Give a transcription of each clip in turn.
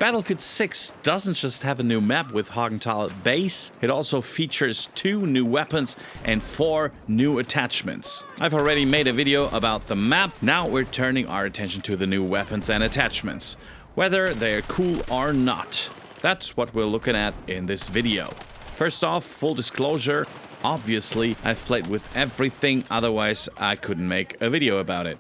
Battlefield 6 doesn't just have a new map with Hagenthal base, it also features 2 new weapons and 4 new attachments. I've already made a video about the map, now we're turning our attention to the new weapons and attachments, whether they're cool or not. That's what we're looking at in this video. First off, full disclosure, obviously I've played with everything, otherwise I couldn't make a video about it.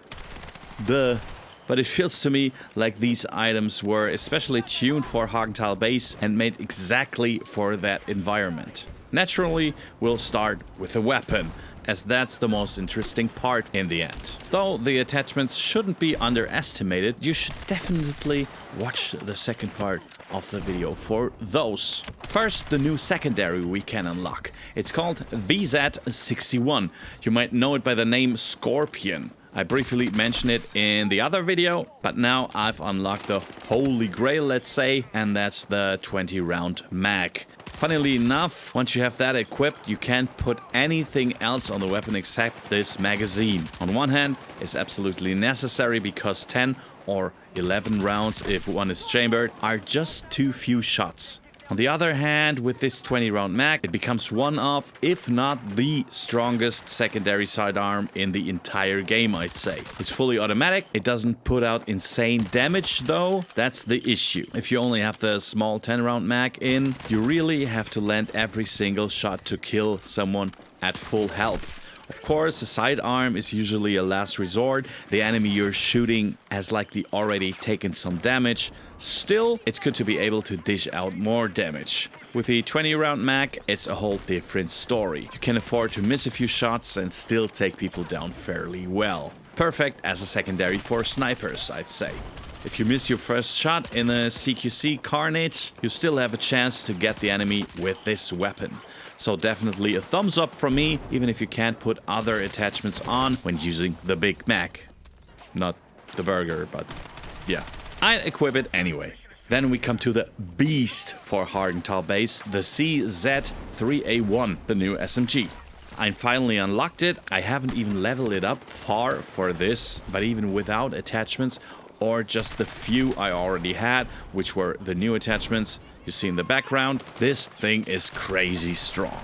But it feels to me like these items were especially tuned for Hagenthal base and made exactly for that environment. Naturally, we'll start with the weapon, as that's the most interesting part in the end. Though the attachments shouldn't be underestimated, you should definitely watch the second part of the video for those. First, the new secondary we can unlock. It's called VZ61. You might know it by the name Scorpion. I briefly mentioned it in the other video, but now I've unlocked the holy grail, let's say, and that's the 20-round mag. Funnily enough, once you have that equipped, you can't put anything else on the weapon except this magazine. On one hand, it's absolutely necessary because 10 or 11 rounds, if one is chambered, are just too few shots. On the other hand, with this 20-round mag, it becomes one of, if not the strongest secondary sidearm in the entire game, I'd say. It's fully automatic, it doesn't put out insane damage though, that's the issue. If you only have the small 10-round mag in, you really have to land every single shot to kill someone at full health. Of course, a sidearm is usually a last resort. The enemy you're shooting has likely already taken some damage. Still, it's good to be able to dish out more damage. With the 20-round mag, it's a whole different story. You can afford to miss a few shots and still take people down fairly well. Perfect as a secondary for snipers, I'd say. If you miss your first shot in a CQC carnage, you still have a chance to get the enemy with this weapon. So definitely a thumbs up from me, even if you can't put other attachments on when using the Big Mac. Not the burger, but yeah. I'd equip it anyway. Then we come to the beast for Hagenthal base, the CZ3A1, the new SMG. I finally unlocked it. I haven't even leveled it up far for this, but even without attachments or just the few I already had, which were the new attachments you see in the background, this thing is crazy strong.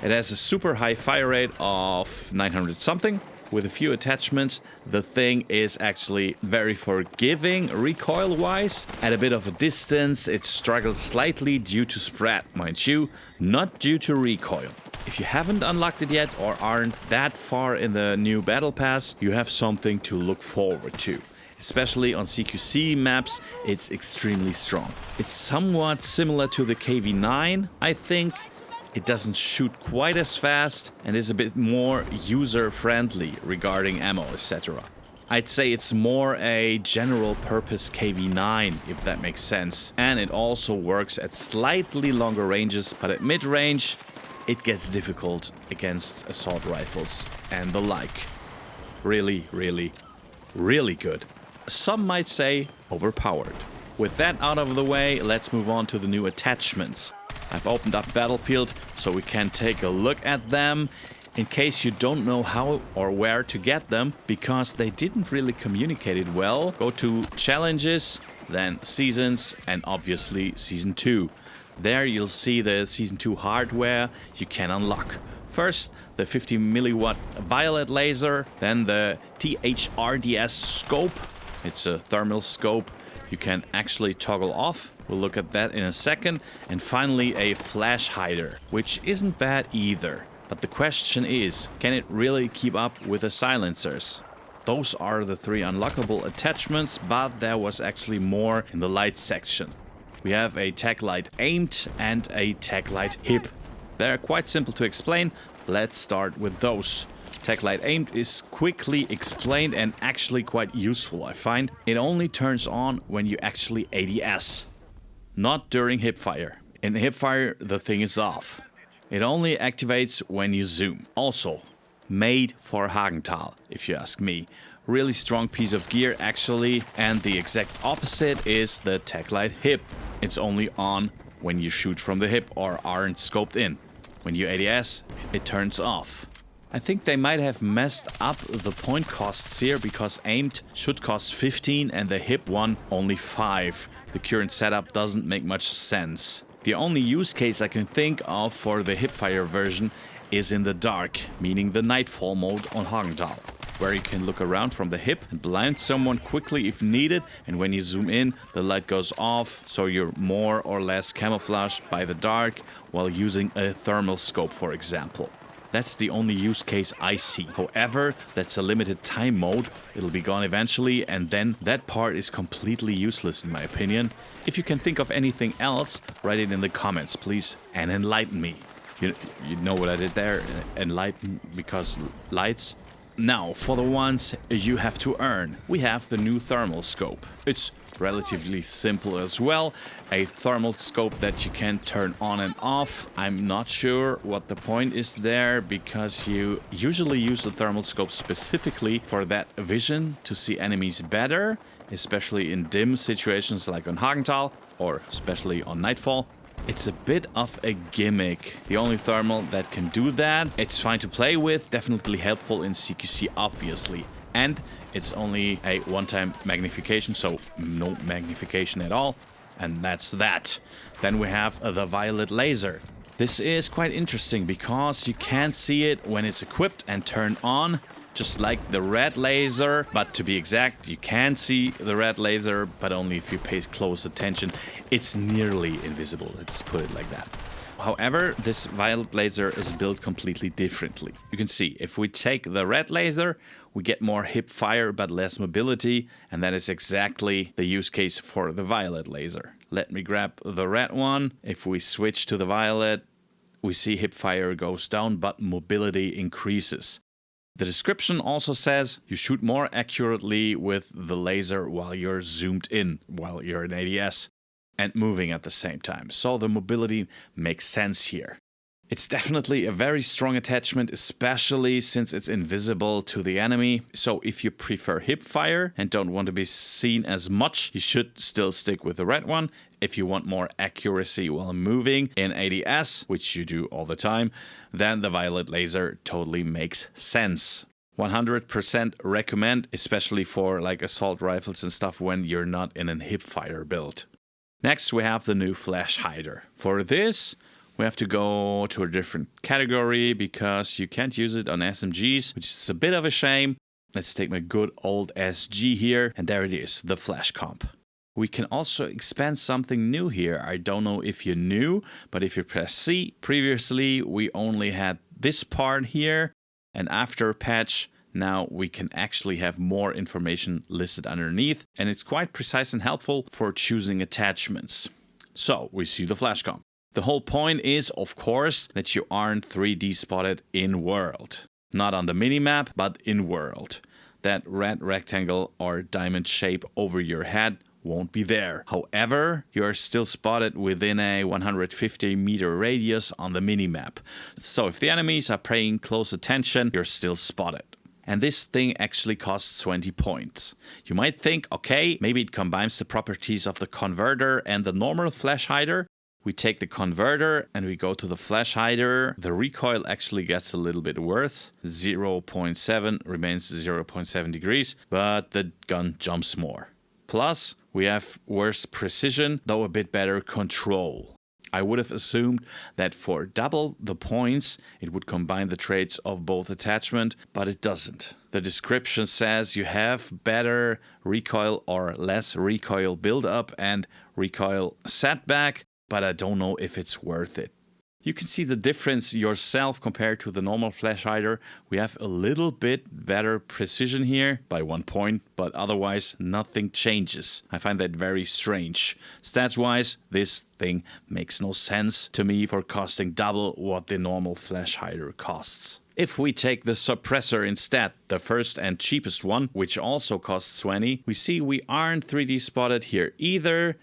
It has a super high fire rate of 900 something. With a few attachments, the thing is actually very forgiving recoil-wise. At a bit of a distance, it struggles slightly due to spread, mind you, not due to recoil. If you haven't unlocked it yet or aren't that far in the new battle pass, you have something to look forward to. Especially on CQC maps, it's extremely strong. It's somewhat similar to the KV-9, I think. It doesn't shoot quite as fast and is a bit more user-friendly regarding ammo, etc. I'd say it's more a general-purpose KV-9, if that makes sense. And it also works at slightly longer ranges, but at mid-range, it gets difficult against assault rifles and the like. Really, really, really good. Some might say overpowered. With that out of the way, let's move on to the new attachments. I've opened up Battlefield so we can take a look at them in case you don't know how or where to get them, because they didn't really communicate it well. Go to challenges, then seasons, and obviously season 2. There you'll see the season 2 hardware you can unlock. First, the 50 milliwatt violet laser, then the THRDS scope. It's a thermal scope you can actually toggle off. We'll look at that in a second. And finally a Flashhider, which isn't bad either. But the question is, can it really keep up with the silencers? Those are the 3 unlockable attachments, but there was actually more in the light section. We have a tech light aimed and a tech light hip. They're quite simple to explain. Let's start with those. Tech light aimed is quickly explained and actually quite useful, I find. It only turns on when you actually ADS, not during hipfire. In hipfire, the thing is off. It only activates when you zoom. Also, made for Hagenthal, if you ask me. Really strong piece of gear actually, and the exact opposite is the tech light hip. It's only on when you shoot from the hip or aren't scoped in. When you ADS, it turns off. I think they might have messed up the point costs here, because aimed should cost 15 and the hip one only 5. the current setup doesn't make much sense. The only use case I can think of for the hipfire version is in the dark, meaning the nightfall mode on Hagenthal, where you can look around from the hip and blind someone quickly if needed, and when you zoom in, the light goes off, so you're more or less camouflaged by the dark while using a thermal scope, for example. That's the only use case I see. However, that's a limited time mode. It'll be gone eventually, and then that part is completely useless in my opinion. If you can think of anything else, write it in the comments, please, and enlighten me. You know what I did there? Enlighten, because lights? Now, for the ones you have to earn, we have the new thermal scope. It's relatively simple as well. A thermal scope that you can turn on and off. I'm not sure what the point is there, because you usually use the thermal scope specifically for that vision to see enemies better, especially in dim situations like on Hagenthal or especially on Nightfall. It's a bit of a gimmick. The only thermal that can do that. It's fine to play with, definitely helpful in CQC obviously. And it's only a one-time magnification, so no magnification at all. And that's that. Then we have the violet laser. This is quite interesting because you can't see it when it's equipped and turned on, just like the red laser. But to be exact, you can see the red laser, but only if you pay close attention. It's nearly invisible, let's put it like that. However, this violet laser is built completely differently. You can see, if we take the red laser, we get more hip fire but less mobility, and that is exactly the use case for the violet laser. Let me grab the red one. If we switch to the violet, we see hip fire goes down but mobility increases. The description also says you shoot more accurately with the laser while you're zoomed in, while you're in ADS, and moving at the same time. So the mobility makes sense here. It's definitely a very strong attachment, especially since it's invisible to the enemy. So if you prefer hip fire and don't want to be seen as much, you should still stick with the red one. If you want more accuracy while moving in ADS, which you do all the time, then the violet laser totally makes sense. 100% recommend, especially for like assault rifles and stuff when you're not in a hip fire build. Next, we have the new Flashhider. For this, we have to go to a different category because you can't use it on SMGs, which is a bit of a shame. Let's take my good old SG here, and there it is, the Flash Comp. We can also expand something new here. I don't know if you knew, but if you press C, previously we only had this part here, and after patch, now we can actually have more information listed underneath, and it's quite precise and helpful for choosing attachments. So we see the Flash Comp. The whole point is, of course, that you aren't 3D spotted in world. Not on the minimap, but in world. That red rectangle or diamond shape over your head won't be there. However, you are still spotted within a 150 meter radius on the minimap. So if the enemies are paying close attention, you're still spotted. And this thing actually costs 20 points. You might think, okay, maybe it combines the properties of the converter and the normal Flashhider. We take the converter and we go to the Flashhider. The recoil actually gets a little bit worse. 0.7 remains 0.7 degrees, but the gun jumps more. Plus, we have worse precision, though a bit better control. I would have assumed that for double the points, it would combine the traits of both attachment, but it doesn't. The description says you have better recoil or less recoil buildup and recoil setback, but I don't know if it's worth it. You can see the difference yourself compared to the normal Flashhider. We have a little bit better precision here by 1 point, but otherwise nothing changes. I find that very strange. Stats-wise, this thing makes no sense to me for costing double what the normal Flashhider costs. If we take the suppressor instead, the first and cheapest one, which also costs 20, we see we aren't 3D spotted here either,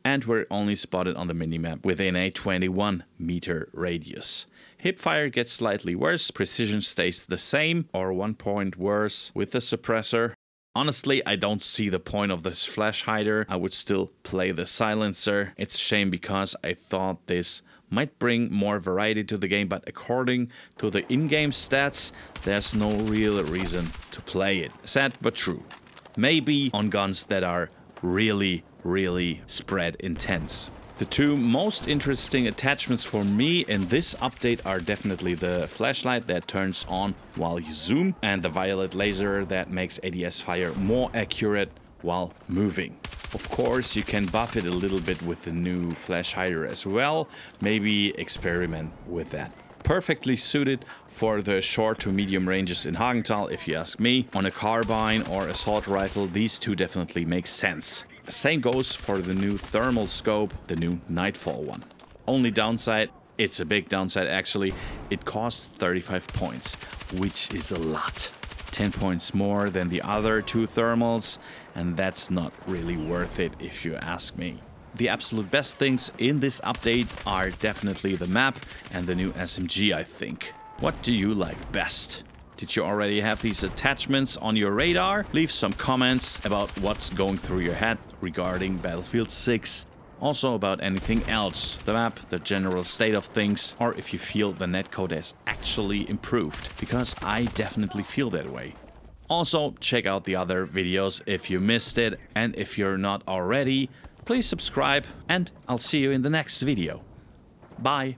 and we're only spotted on the minimap within a 21 meter radius. Hipfire gets slightly worse, precision stays the same or 1 point worse with the suppressor. Honestly, I don't see the point of this Flashhider. I would still play the silencer. It's a shame because I thought this might bring more variety to the game, but according to the in-game stats, there's no real reason to play it. Sad but true. Maybe on guns that are really spread intense. The two most interesting attachments for me in this update are definitely the flashlight that turns on while you zoom and the violet laser that makes ADS fire more accurate while moving. Of course, you can buff it a little bit with the new Flashhider as well. Maybe experiment with that. Perfectly suited for the short to medium ranges in Hagenthal, if you ask me. On a carbine or assault rifle, these two definitely make sense. Same goes for the new thermal scope, the new Nightfall one. Only downside, it's a big downside actually, it costs 35 points, which is a lot. 10 points more than the other two thermals, and that's not really worth it if you ask me. The absolute best things in this update are definitely the map and the new SMG, I think. What do you like best? Did you already have these attachments on your radar? Leave some comments about what's going through your head regarding Battlefield 6. Also about anything else, the map, the general state of things, or if you feel the netcode has actually improved, because I definitely feel that way. Also, check out the other videos if you missed it, and if you're not already, please subscribe, and I'll see you in the next video. Bye!